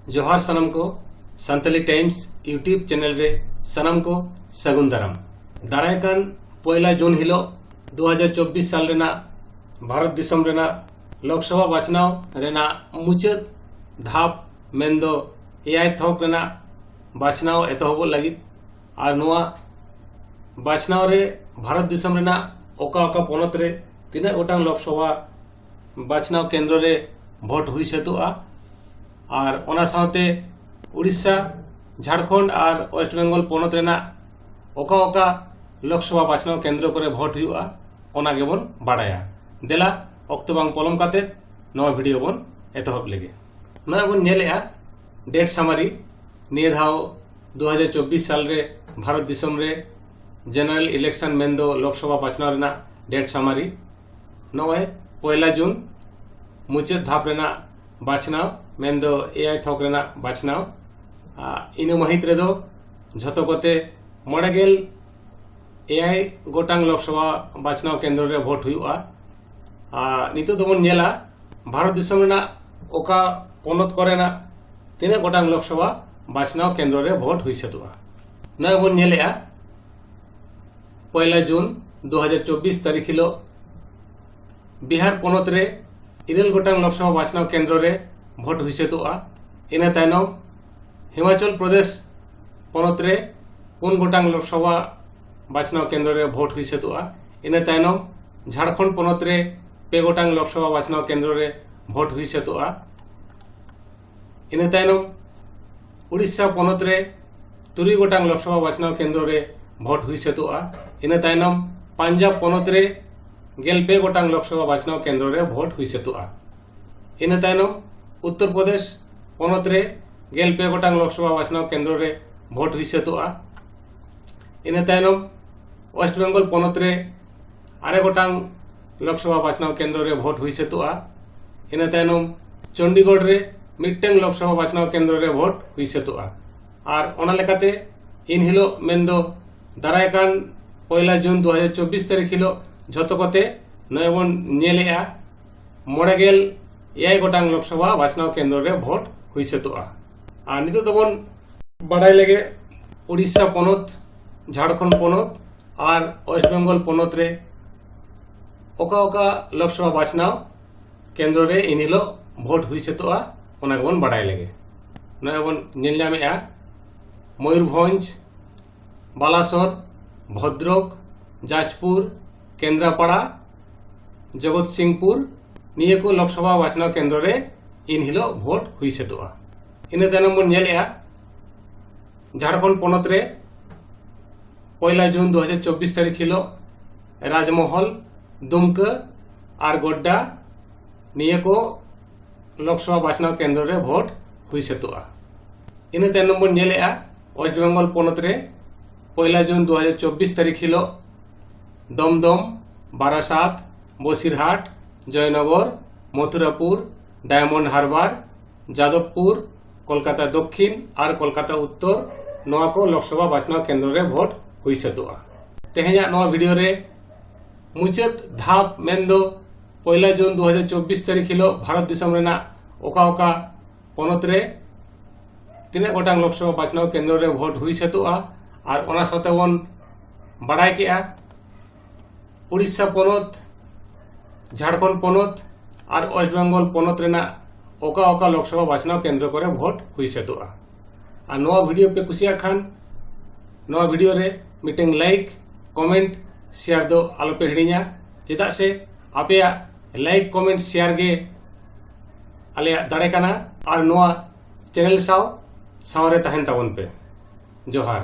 जोहार सनम को Santali times YouTube channel रे सनम को सगुन दाराम दारायकान पहला जून हिलो 2024 साल रेना भारत दिसम रेना लोकसभा बाचनाव रेना मुचाद धाप मेंदो एआई थोक रेना बाचनाव एतहब लगी और नोआ बाचनाव रे भारत दिसम रेना ओका ओका पोनत रे तीना गोटांग लोकसभा बाचनाव केंद्र रे भोट हुई सेतुआ और ओना साथे उड़ीसा झारखंड और वेस्ट बेंगल पोनत रेना ओका ओका लोकसभा बाचनाव केंद्र करे भोट हुआ ओना गेबन बाड़ाया देला अक्तो बांग पलम काते नवा वीडियो बन एतहब लेगे नया बन नेलेआ डेट सामारी निये धाव 2024 साल रे भारत दिसम रे जनरल इलेक्शन मेंदो लोकसभा बाचनाव रेना डेट सामारी नवा पहला जून मुचाद धाप रेना बाचनाव मेंदो एआई थोक रेना बाचनाव इन महित रेदो झतो कोते मड़ेगेल एआई गोटांग लोकसभा बाचनाव केंद्र रे भोट हुआ नितो दोबन नेला भारत दिसम रेना ओका पोनत करेना तीना गोटांग लोकसभा बाचनाव केंद्र रे भोट हुई सेतुआ नय बन नेलेआ पहला जून 2024 तारीख हिलो बिहार पोनत रे 9 गोटांग लोकसभा बाचनाव केंद्र रे भोट हुई सेतुआ इना तायनम हिमाचल प्रदेश पोनत रे 4 गोटांग लोकसभा बाचनाव केंद्र रे भोट हुई सेतुआ इना तायनम झारखंड पोनत रे 2 गोटांग लोकसभा बाचनाव केंद्र रे भोट हुई सेतुआ इना तायनम उड़ीसा पोनत रे 3 गोटांग लोकसभा बाचनाव केंद्र रे भोट हुई सेतुआ इना तायनम पंजाब पोनत रे 2 गोटांग लोकसभा बाचनाव केंद्र रे भोट हुई सेतुआ इना तायनम उत्तर प्रदेश पोनत रे 2 गोटांग लोकसभा बाचनाव केंद्र रे भोट हुई सेतुआ इना तायनम वेस्ट बेंगल पोनत रे 8 गोटांग लोकसभा बाचनाव केंद्र रे भोट हुई सेतुआ इना तायनम चंडीगढ़ रे मिट्टेंग लोकसभा बाचनाव केंद्र रे भोट हुई सेतुआ और ओना लेकाते इन हिलो मेंदो दारायकान पहला जून 2024 तारीख हिलो झतो कोते नयबन नेलेआ मड़ेगेल एआई गोटांग लोकसभा बाचनाव केंद्र रे भोट हुई सेतुआ और नितो दोबन बाड़ाय लेगे उड़ीसा पोनत झारखंड पोनत और वेस्ट बेंगल पोनत रे ओका ओका लोकसभा बाचनाव केंद्र रे इन हिलो भोट हुई सेतुआ ओना गेबन बाड़ाय लेगे नयबन नेल नामेआ मयूरभंज बालासोर भद्रक जाजपुर केंद्रापाड़ा जगत सिंहपुर निये को लोकसभा बाचनाव केंद्र रे इन हिलो भोट हुई सेतुआ इन तायनम बन नेलेआ झारखंड पोनत रे पहला जून 2024 तारीख हिलो राजमहल दुमका और गोड्डा निये को लोकसभा बाचनाव केंद्र रे भोट हुई सेतुआ इन तायनम बन नेलेआ वेस्ट बेंगल पोनत रे पहला जून 2024 तारीख हिलो दमदम बारासात बसिरहाट जयनगर मथुरापुर डायमंड हारबार जादवपुर कोलकाता दक्षिण और कोलकाता उत्तर नवा को लोकसभा बाचनाव केंद्र रे भोट हुई सेतुआ तेहेजा नवा वीडियो रे मुचाद धाप मेंदो पहला जून 2024 तारीख हिलो भारत दिसम रेना ओका ओका पोनत रे 3 गोटांग लोकसभा बाचनाव केंद्र रे भोट हुई सेतुआ और ओना साथे बन बाड़ाय केआ उड़ीसा पोनत झारखंड पोनत और वेस्ट बेंगल पोनत रेना ओका ओका लोकसभा बाचनाव केंद्र करे भोट हुई सेतुआ और नवा वीडियो पे कुसिया खान नवा वीडियो रे मीटिंग लाइक कमेंट शेयर दो आलो पे हिड़िया चेदा से आपे लाइक कमेंट शेयर गे आले दाड़े काना और नवा चैनल साव सावरे तहन ताबन पे जोहार।